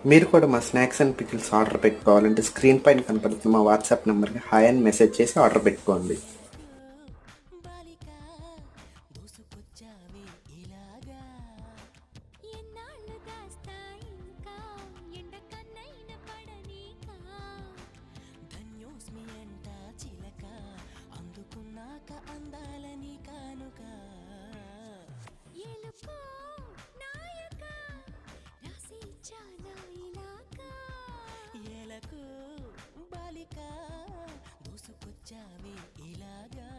మీరు కూడా మా స్నాక్స్ అండ్ పికిల్స్ ఆర్డర్ పెట్టుకోవాలంటే స్క్రీన్ పైన కనపడుతున్న మా వాట్సాప్ నెంబర్కి హాయ్ అని మెసేజ్ చేసి ఆర్డర్ పెట్టుకోండి. దూసుకొచ్చావే ఇలాగా